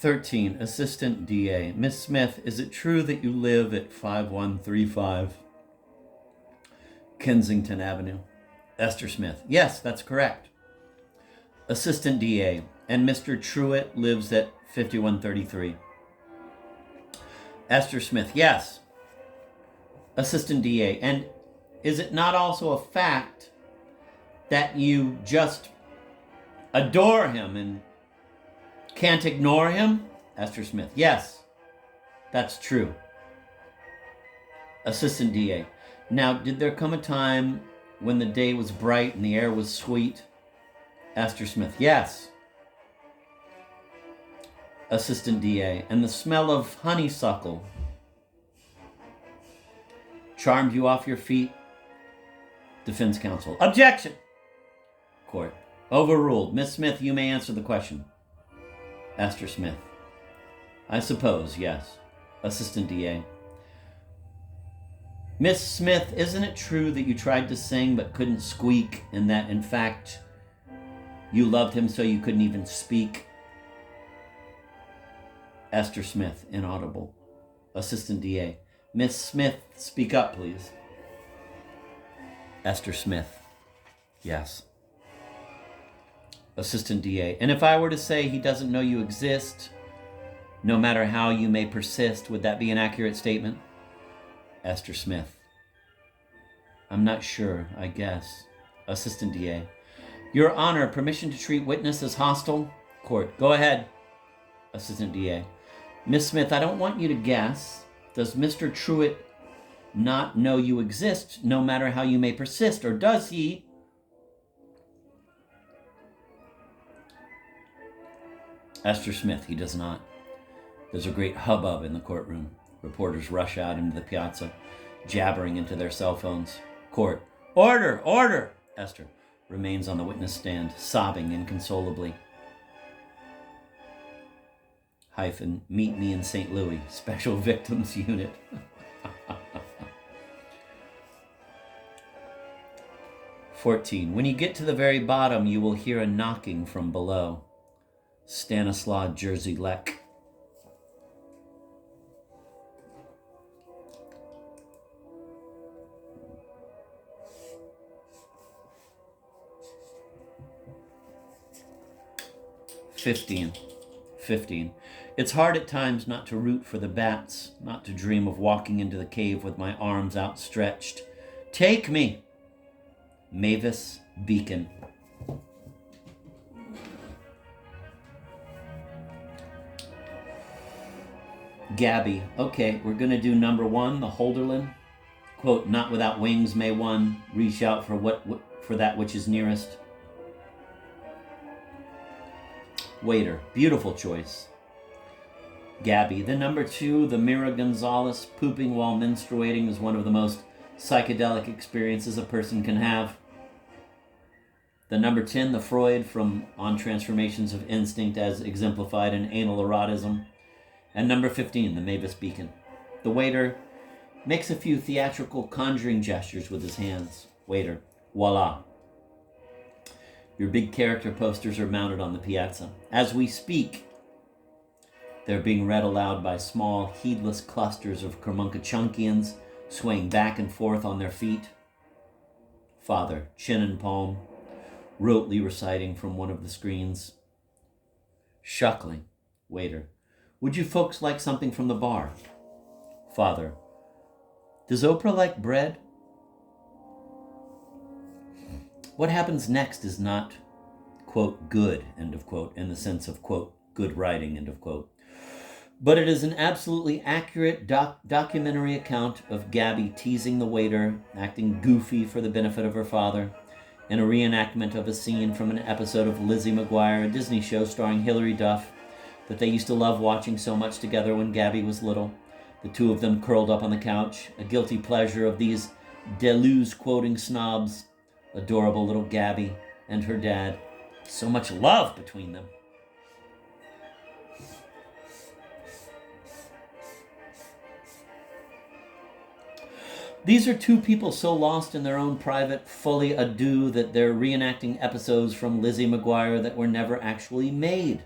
13, Assistant DA. Miss Smith, is it true that you live at 5135 Kensington Avenue? Esther Smith, yes, that's correct. Assistant DA, and Mr. Truitt lives at 5133. Esther Smith, yes. Assistant DA, and is it not also a fact that you just adore him and can't ignore him? Esther Smith, yes, that's true. Assistant DA, now did there come a time when the day was bright and the air was sweet? Esther Smith, yes. Assistant DA, and the smell of honeysuckle charmed you off your feet? Defense counsel, objection. Court, overruled. Miss Smith, you may answer the question. Esther Smith, I suppose, yes. Assistant DA, Miss Smith, isn't it true that you tried to sing but couldn't squeak, and that, in fact, you loved him so you couldn't even speak? Esther Smith, inaudible. Assistant DA, Miss Smith, speak up, please. Esther Smith, yes. Assistant DA, and if I were to say he doesn't know you exist, no matter how you may persist, would that be an accurate statement? Esther Smith, I'm not sure, I guess. Assistant DA, Your Honor, permission to treat witness as hostile? Court, go ahead. Assistant DA, Miss Smith, I don't want you to guess. Does Mr. Truitt not know you exist, no matter how you may persist, or does he? Esther Smith, he does not. There's a great hubbub in the courtroom. Reporters rush out into the piazza, jabbering into their cell phones. Court, order, order! Esther remains on the witness stand, sobbing inconsolably. Hyphen, meet me in St. Louis, Special Victims Unit. 14, when you get to the very bottom, you will hear a knocking from below. Stanislaw Jersey Lek. Fifteen. It's hard at times not to root for the bats, not to dream of walking into the cave with my arms outstretched. Take me! Mavis Beacon. Gabby. Okay, we're going to do number 1, the Holderlin. Quote, not without wings may one reach out for that which is nearest. Waiter. Beautiful choice. Gabby. The number 2, the Mira Gonzalez. Pooping while menstruating is one of the most psychedelic experiences a person can have. The number 10, the Freud from On Transformations of Instinct as exemplified in anal erotism. And number 15, the Mavis Beacon. The waiter makes a few theatrical conjuring gestures with his hands. Waiter, voila. Your big character posters are mounted on the piazza. As we speak, they're being read aloud by small, heedless clusters of Kermunkachunkians swaying back and forth on their feet. Father, chin and palm, rotely reciting from one of the screens. Shuckling. Waiter, would you folks like something from the bar? Father, does Oprah like bread? What happens next is not, quote, good, end of quote, in the sense of, quote, good writing, end of quote. But it is an absolutely accurate documentary account of Gabby teasing the waiter, acting goofy for the benefit of her father, and a reenactment of a scene from an episode of Lizzie McGuire, a Disney show starring Hilary Duff, that they used to love watching so much together when Gabby was little. The two of them curled up on the couch, a guilty pleasure of these Deleuze-quoting snobs. Adorable little Gabby and her dad. So much love between them. These are two people so lost in their own private folie à deux that they're reenacting episodes from Lizzie McGuire that were never actually made.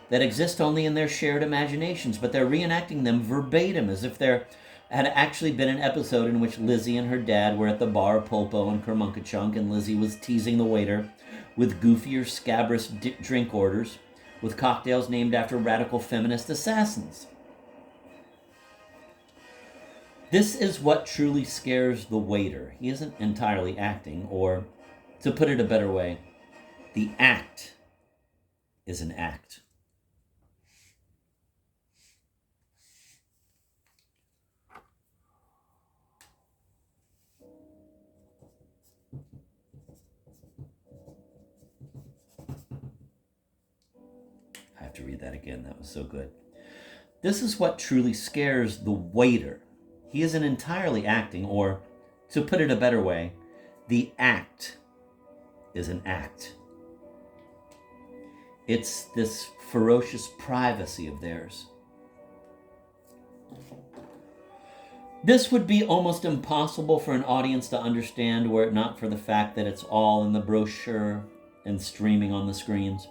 that exist only in their shared imaginations, but they're reenacting them verbatim as if there had actually been an episode in which Lizzie and her dad were at the bar Polpo and Kermunkachunk, and Lizzie was teasing the waiter with goofy or scabrous drink orders with cocktails named after radical feminist assassins. This is what truly scares the waiter. He isn't entirely acting, or, to put it a better way, the act is an act. I have to read that again. That was so good. This is what truly scares the waiter. He isn't entirely acting, or, to put it a better way, the act is an act. It's this ferocious privacy of theirs. This would be almost impossible for an audience to understand were it not for the fact that it's all in the brochure and streaming on the screens.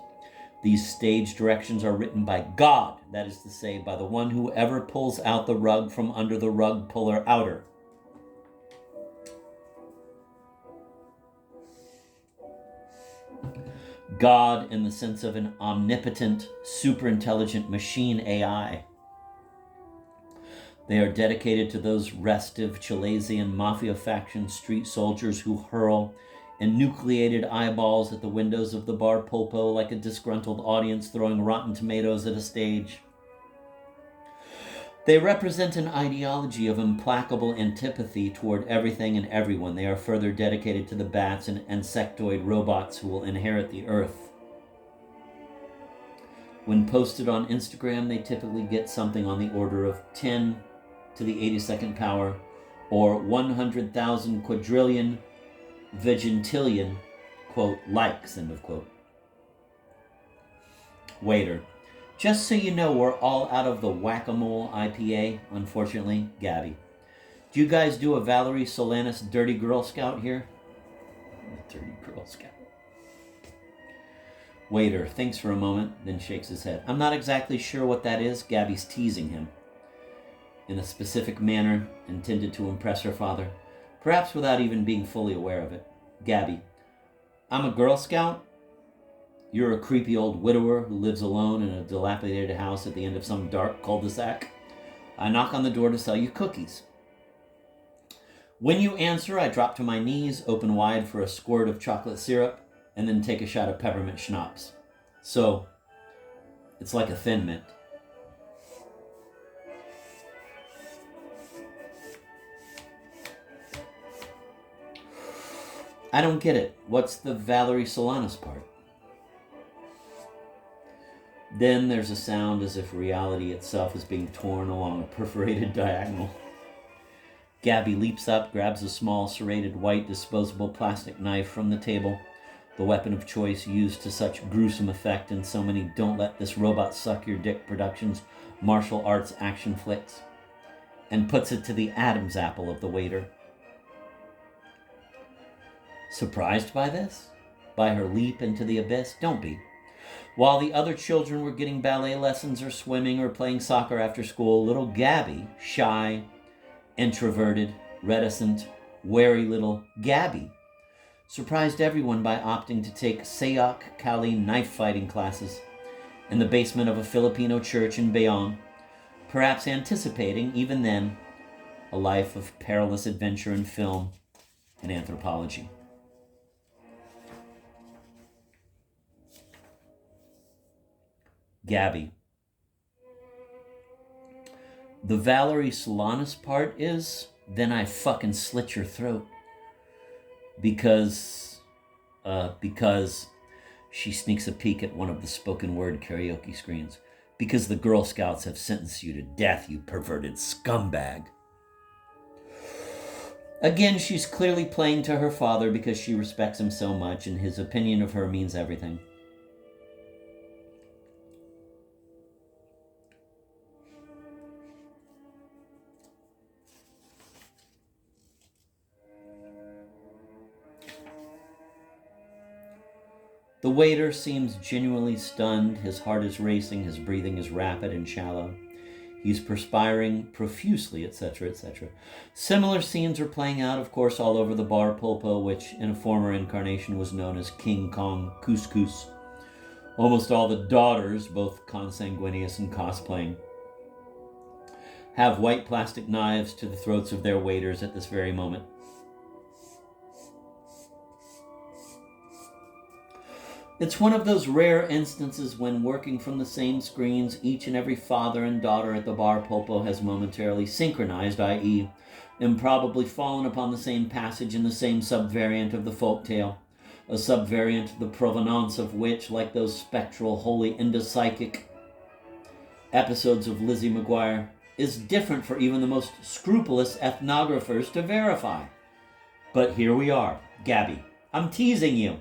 These stage directions are written by God, that is to say, by the one who ever pulls out the rug from under the rug puller outer. God in the sense of an omnipotent, superintelligent machine AI. They are dedicated to those restive Chilesian mafia faction street soldiers who hurl enucleated eyeballs at the windows of the bar Polpo like a disgruntled audience throwing rotten tomatoes at a stage. They represent an ideology of implacable antipathy toward everything and everyone. They are further dedicated to the bats and insectoid robots who will inherit the earth. When posted on Instagram, they typically get something on the order of 10 to the 82nd power, or 100,000 quadrillion vigintillion, quote, likes, end of quote. Waiter. Just so you know, we're all out of the whack-a-mole IPA, unfortunately. Gabby. Do you guys do a Valerie Solanas Dirty Girl Scout here? Dirty Girl Scout. Waiter thinks for a moment, then shakes his head. I'm not exactly sure what that is. Gabby's teasing him in a specific manner intended to impress her father, perhaps without even being fully aware of it. Gabby. I'm a Girl Scout. You're a creepy old widower who lives alone in a dilapidated house at the end of some dark cul-de-sac. I knock on the door to sell you cookies. When you answer, I drop to my knees, open wide for a squirt of chocolate syrup, and then take a shot of peppermint schnapps. So, it's like a Thin Mint. I don't get it. What's the Valerie Solanas part? Then there's a sound as if reality itself is being torn along a perforated diagonal. Gabby leaps up, grabs a small serrated white disposable plastic knife from the table, the weapon of choice used to such gruesome effect in so many Don't Let This Robot Suck Your Dick Productions martial arts action flicks, and puts it to the Adam's apple of the waiter. Surprised by this? By her leap into the abyss? Don't be. While the other children were getting ballet lessons or swimming or playing soccer after school, little Gabby, shy, introverted, reticent, wary little Gabby, surprised everyone by opting to take Sayak Kali knife fighting classes in the basement of a Filipino church in Bayonne, perhaps anticipating, even then, a life of perilous adventure in film and anthropology. Gabby. The Valerie Solanas part is, then I fucking slit your throat. Because she sneaks a peek at one of the spoken word karaoke screens. Because the Girl Scouts have sentenced you to death, you perverted scumbag. Again, she's clearly playing to her father because she respects him so much and his opinion of her means everything. The waiter seems genuinely stunned. His heart is racing. His breathing is rapid and shallow. He's perspiring profusely, etc., etc. Similar scenes are playing out, of course, all over the bar Polpo, which in a former incarnation was known as King Kong Couscous. Almost all the daughters, both consanguineous and cosplaying, have white plastic knives to the throats of their waiters at this very moment. It's one of those rare instances when working from the same screens, each and every father and daughter at the bar Polpo has momentarily synchronized, i.e., improbably fallen upon the same passage in the same subvariant of the folk tale, a subvariant the provenance of which, like those spectral, wholly indopsychic episodes of Lizzie McGuire, is different for even the most scrupulous ethnographers to verify. But here we are. Gabby, I'm teasing you.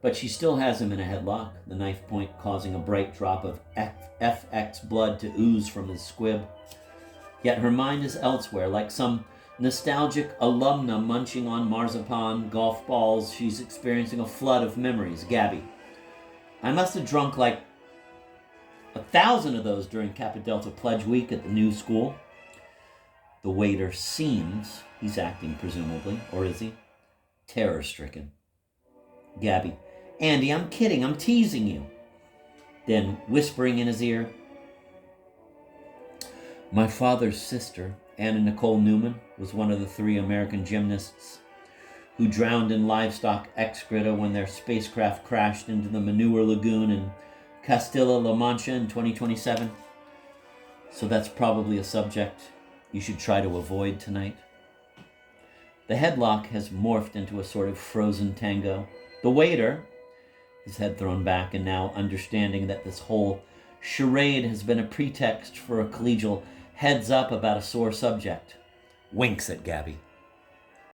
But she still has him in a headlock, the knife point causing a bright drop of FX blood to ooze from his squib. Yet her mind is elsewhere, like some nostalgic alumna munching on marzipan, golf balls. She's experiencing a flood of memories. Gabby, I must have drunk like 1,000 of those during Kappa Delta Pledge Week at the new school. The waiter seems, he's acting presumably, or is he? Terror-stricken. Gabby, Andy, I'm kidding, I'm teasing you. Then, whispering in his ear, my father's sister, Anna Nicole Newman, was one of the 3 American gymnasts who drowned in livestock excreta when their spacecraft crashed into the manure lagoon in Castilla-La Mancha in 2027. So that's probably a subject you should try to avoid tonight. The headlock has morphed into a sort of frozen tango. The waiter, his head thrown back and now understanding that this whole charade has been a pretext for a collegial heads up about a sore subject, winks at Gabby.